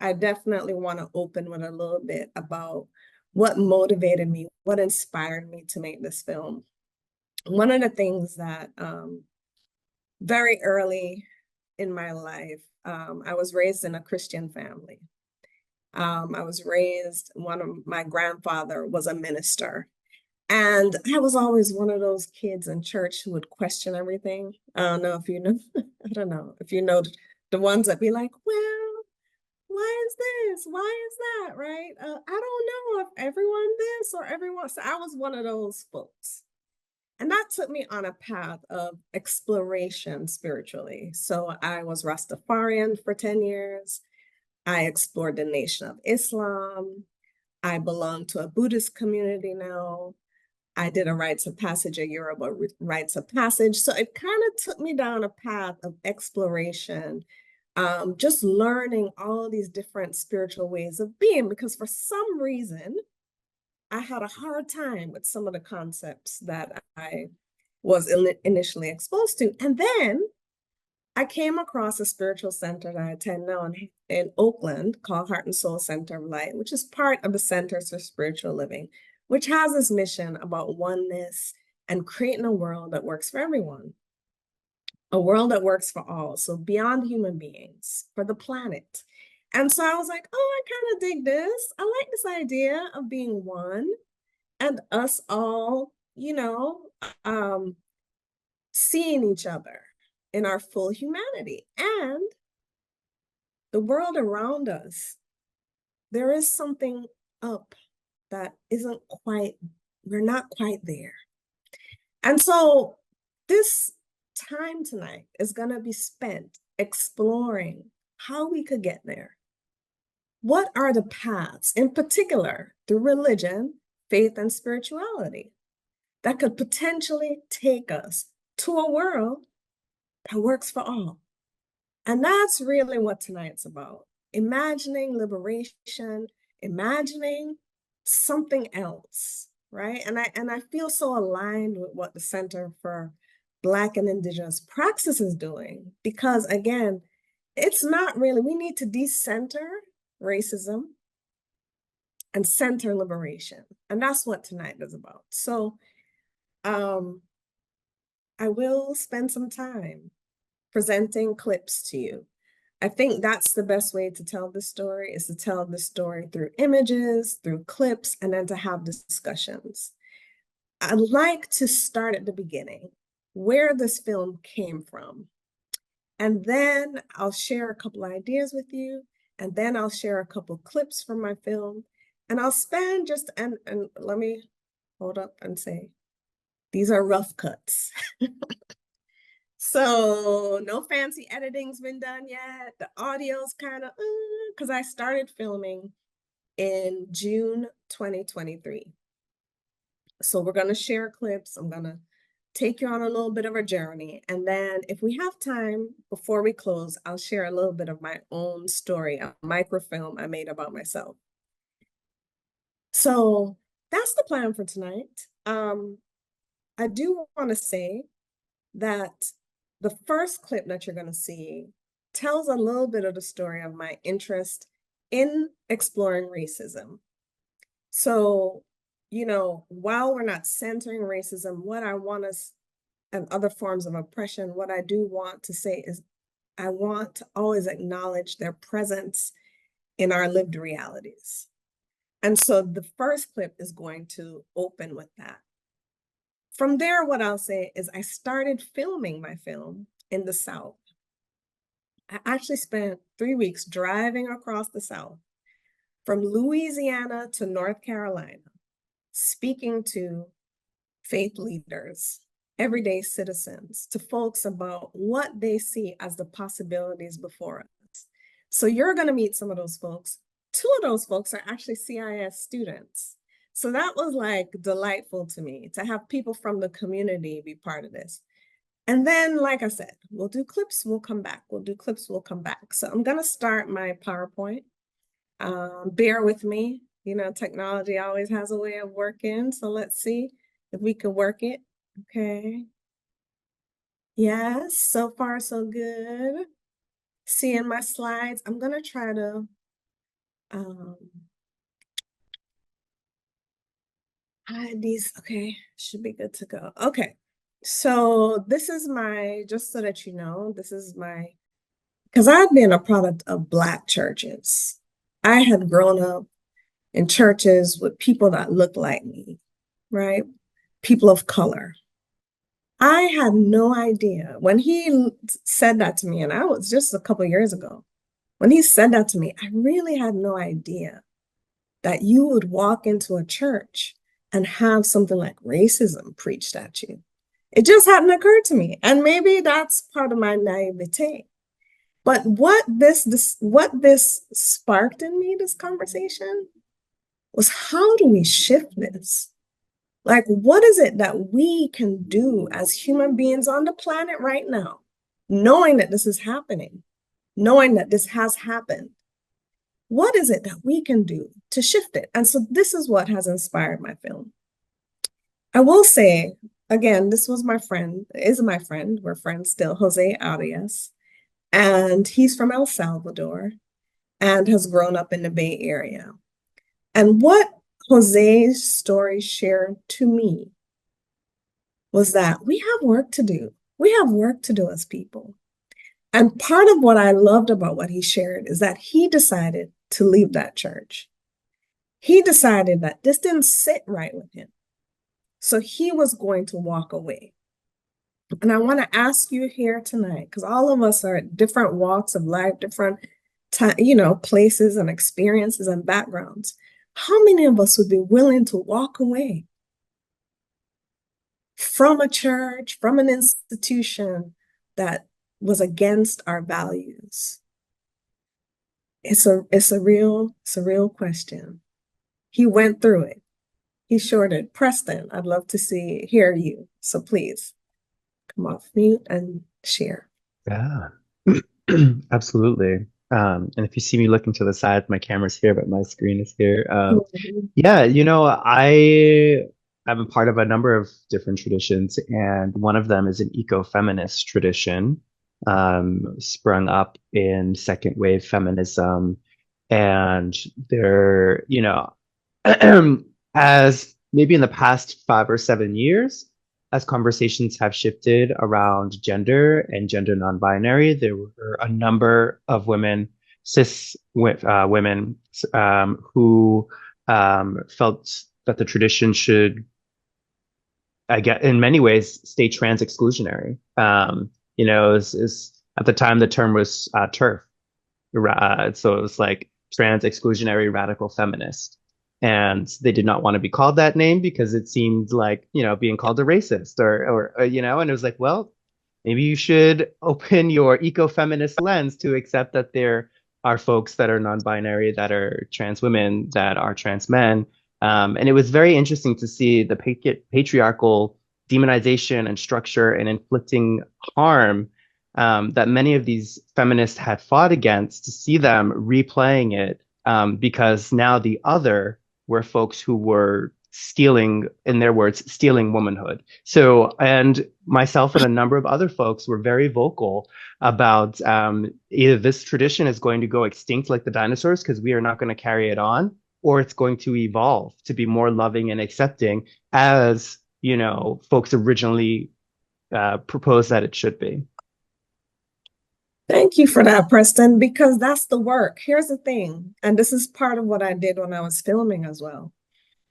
I definitely want to open with a little bit about what motivated me, what inspired me to make this film. One of the things that very early in my life, I was raised in a Christian family. I was raised, my grandfather was a minister. And I was always one of those kids in church who would question everything. I don't know if you know, I don't know if you know the ones that be like, well, why is this? Why is that? Right? I don't know if everyone this or everyone. So I was one of those folks. And that took me on a path of exploration spiritually. So I was Rastafarian for 10 years. I explored the Nation of Islam. I belong to a Buddhist community now. I did a rites of passage, a Yoruba rites of passage. So it kind of took me down a path of exploration, just learning all these different spiritual ways of being, because for some reason, I had a hard time with some of the concepts that I was initially exposed to. And then I came across a spiritual center that I attend now in Oakland called Heart and Soul Center of Light, which is part of the Centers for Spiritual Living, which has this mission about oneness and creating a world that works for everyone, a world that works for all. So beyond human beings, for the planet. And so I was like, oh, I kind of dig this. I like this idea of being one and us all, seeing each other in our full humanity. And the world around us, there is something up that isn't quite, we're not quite there. And so this time tonight is going to be spent exploring how we could get there. What are the paths, in particular, through religion, faith, and spirituality, that could potentially take us to a world that works for all? And that's really what tonight's about. Imagining liberation, imagining something else, right? And I feel so aligned with what the Center for Black and Indigenous Praxis is doing, because again, it's not really, we need to decenter racism and center liberation. And that's what tonight is about. So I will spend some time presenting clips to you. I think that's the best way to tell the story, is to tell the story through images, through clips, and then to have discussions. I'd like to start at the beginning, where this film came from. And then I'll share a couple ideas with you, and then I'll share a couple clips from my film. And I'll spend and let me hold up and say, these are rough cuts. So no fancy editing's been done yet. The audio's kind of, because I started filming in June 2023. So we're going to share clips. I'm going to take you on a little bit of a journey. And then if we have time before we close, I'll share a little bit of my own story, a microfilm I made about myself. So that's the plan for tonight. I do want to say that the first clip that you're going to see tells a little bit of the story of my interest in exploring racism. So, while we're not centering racism, what I want us and other forms of oppression, what I do want to say is I want to always acknowledge their presence in our lived realities. And so the first clip is going to open with that. From there, what I'll say is I started filming my film in the South. I actually spent 3 weeks driving across the South, from Louisiana to North Carolina, speaking to faith leaders, everyday citizens, to folks about what they see as the possibilities before us. So you're going to meet some of those folks. 2 of those folks are actually CIIS students. So that was like delightful to me, to have people from the community be part of this. And then, like I said, we'll do clips, we'll come back. We'll do clips, we'll come back. So I'm going to start my PowerPoint. Bear with me. Technology always has a way of working. So let's see if we can work it. Okay. Yes, so far so good. Seeing my slides. I'm going to try to Um, okay, should be good to go. Okay, so this is my, just so that you know, this is my, because I've been a product of Black churches. I had grown up in churches with people that look like me, right? People of color. I had no idea when he said that to me, and I was just a couple years ago. When he said that to me, I really had no idea that you would walk into a church and have something like racism preached at you. It just hadn't occurred to me. And maybe that's part of my naivete. But what this sparked in me, this conversation, was how do we shift this? Like, what is it that we can do as human beings on the planet right now, knowing that this is happening, knowing that this has happened? What is it that we can do to shift it? And so this is what has inspired my film. I will say, again, this was my friend, is my friend, we're friends still, Jose Arias, and he's from El Salvador and has grown up in the Bay Area. And what Jose's story shared to me was that we have work to do. We have work to do as people. And part of what I loved about what he shared is that he decided to leave that church. He decided that this didn't sit right with him. So he was going to walk away. And I want to ask you here tonight, because all of us are at different walks of life, different places and experiences and backgrounds. How many of us would be willing to walk away from a church, from an institution that was against our values? It's a real question. He went through it. He sure did. Preston, I'd love to hear you. So please come off mute and share. Yeah, absolutely. And if you see me looking to the side, my camera's here, but my screen is here. Yeah, I'm a part of a number of different traditions, and one of them is an ecofeminist tradition, sprung up in second wave feminism. And they're, as maybe in the past 5 or 7 years, as conversations have shifted around gender and gender non-binary, there were a number of women, cis women, who felt that the tradition should, I guess, in many ways, stay trans exclusionary. At the time the term was TERF, so it was like trans exclusionary radical feminist. And they did not want to be called that name because it seemed like, being called a racist and it was like, well, maybe you should open your eco-feminist lens to accept that there are folks that are non-binary, that are trans women, that are trans men. And it was very interesting to see the patriarchal demonization and structure and inflicting harm that many of these feminists had fought against, to see them replaying it, because now the other were folks who were stealing, in their words, stealing womanhood. So, and myself and a number of other folks were very vocal about either this tradition is going to go extinct like the dinosaurs because we are not going to carry it on, or it's going to evolve to be more loving and accepting as, folks originally proposed that it should be. Thank you for that, Preston, because that's the work. Here's the thing, and this is part of what I did when I was filming as well,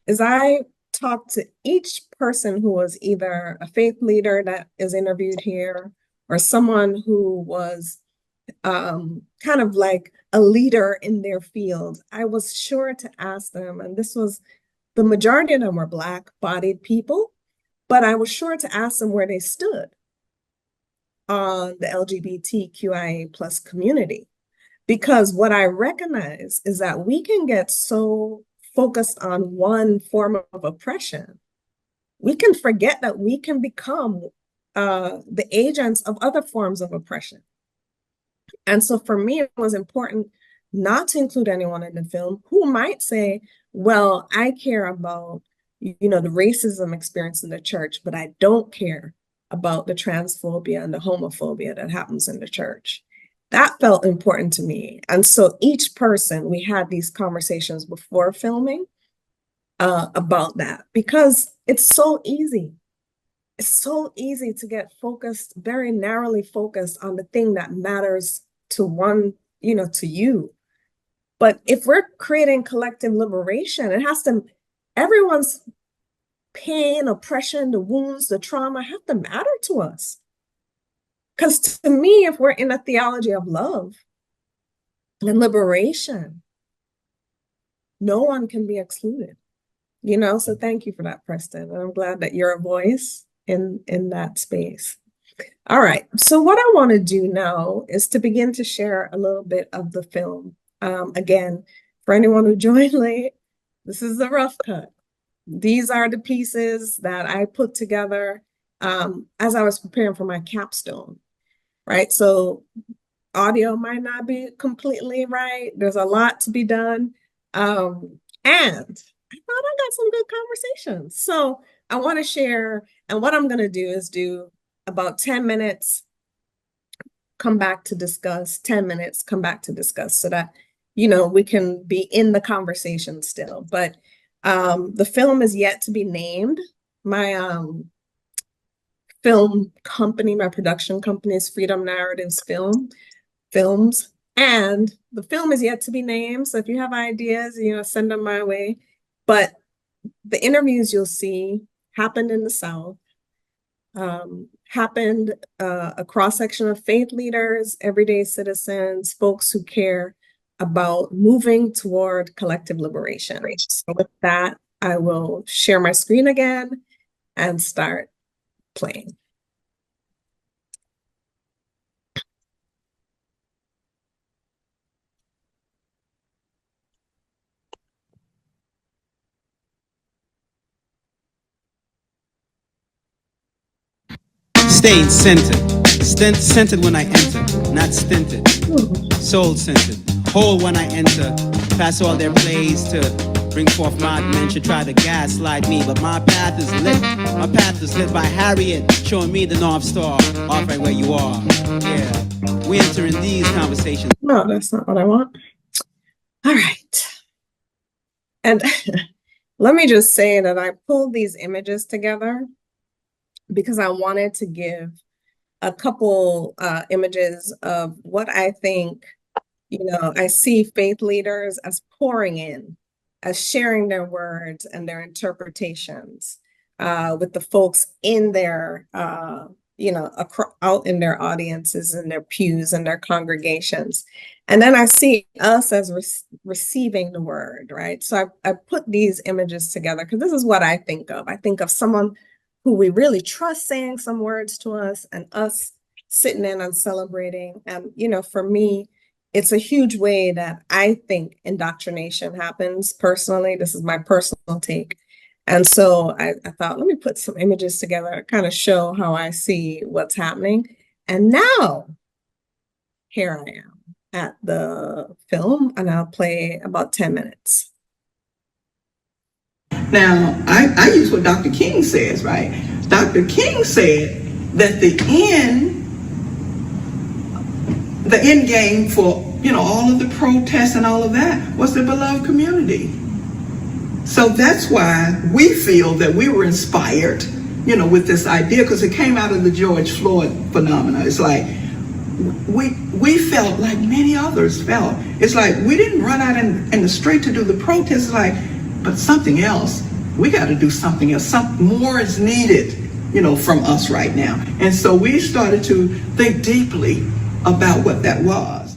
is I talked to each person who was either a faith leader that is interviewed here or someone who was kind of like a leader in their field. I was sure to ask them, and the majority of them were Black-bodied people, but I was sure to ask them where they stood on the LGBTQIA plus community. Because what I recognize is that we can get so focused on one form of oppression, we can forget that we can become the agents of other forms of oppression. And so for me, it was important not to include anyone in the film who might say, well, I care about, the racism experience in the church, but I don't care about the transphobia and the homophobia that happens in the church. That felt important to me. And so each person, we had these conversations before filming about that, because it's so easy. It's so easy to get focused, very narrowly focused on the thing that matters to one, to you. But if we're creating collective liberation, everyone's pain, oppression, the wounds, the trauma have to matter to us. Because to me, if we're in a theology of love and liberation, no one can be excluded. So thank you for that, Preston. And I'm glad that you're a voice in that space. All right. So what I want to do now is to begin to share a little bit of the film. Again, for anyone who joined late, this is the rough cut. These are the pieces that I put together as I was preparing for my capstone, right? So audio might not be completely right. There's a lot to be done. And I thought I got some good conversations. So I want to share, and what I'm going to do is do about 10 minutes, come back to discuss, 10 minutes, come back to discuss, so that, we can be in the conversation still. But the film is yet to be named. My film company, my production company is Freedom Narratives Films. And the film is yet to be named. So if you have ideas, send them my way. But the interviews you'll see happened in the South, happened a cross-section of faith leaders, everyday citizens, folks who care about moving toward collective liberation. So with that, I will share my screen again and start playing. Staying centered. Centered when I enter, not stinted. Soul centered. Whole when I enter. Pass all their plays to bring forth my men should try to gaslight me, but my path is lit. My path is lit by Harriet, showing me the North Star, off right where you are. Yeah, we enter in these conversations. No, that's not what I want. All right. And let me just say that I pulled these images together because I wanted to give a couple images of what I think, I see faith leaders as pouring in, as sharing their words and their interpretations with the folks in their, out in their audiences and their pews and their congregations. And then I see us as receiving the word, right? So I put these images together because this is what I think of. I think of someone who we really trust saying some words to us, and us sitting in and celebrating. And, for me, it's a huge way that I think indoctrination happens personally. This is my personal take. And so I thought, let me put some images together to kind of show how I see what's happening. And now, here I am at the film, and I'll play about 10 minutes. Now, I use what Dr. King says, right? Dr. King said that the end game for, all of the protests and all of that was the beloved community. So that's why we feel that we were inspired, with this idea, because it came out of the George Floyd phenomena. It's like, we felt like many others felt. It's like, we didn't run out in the street to do the protests. It's like, but something else. We got to do something else. Something more is needed, from us right now. And so we started to think deeply about what that was.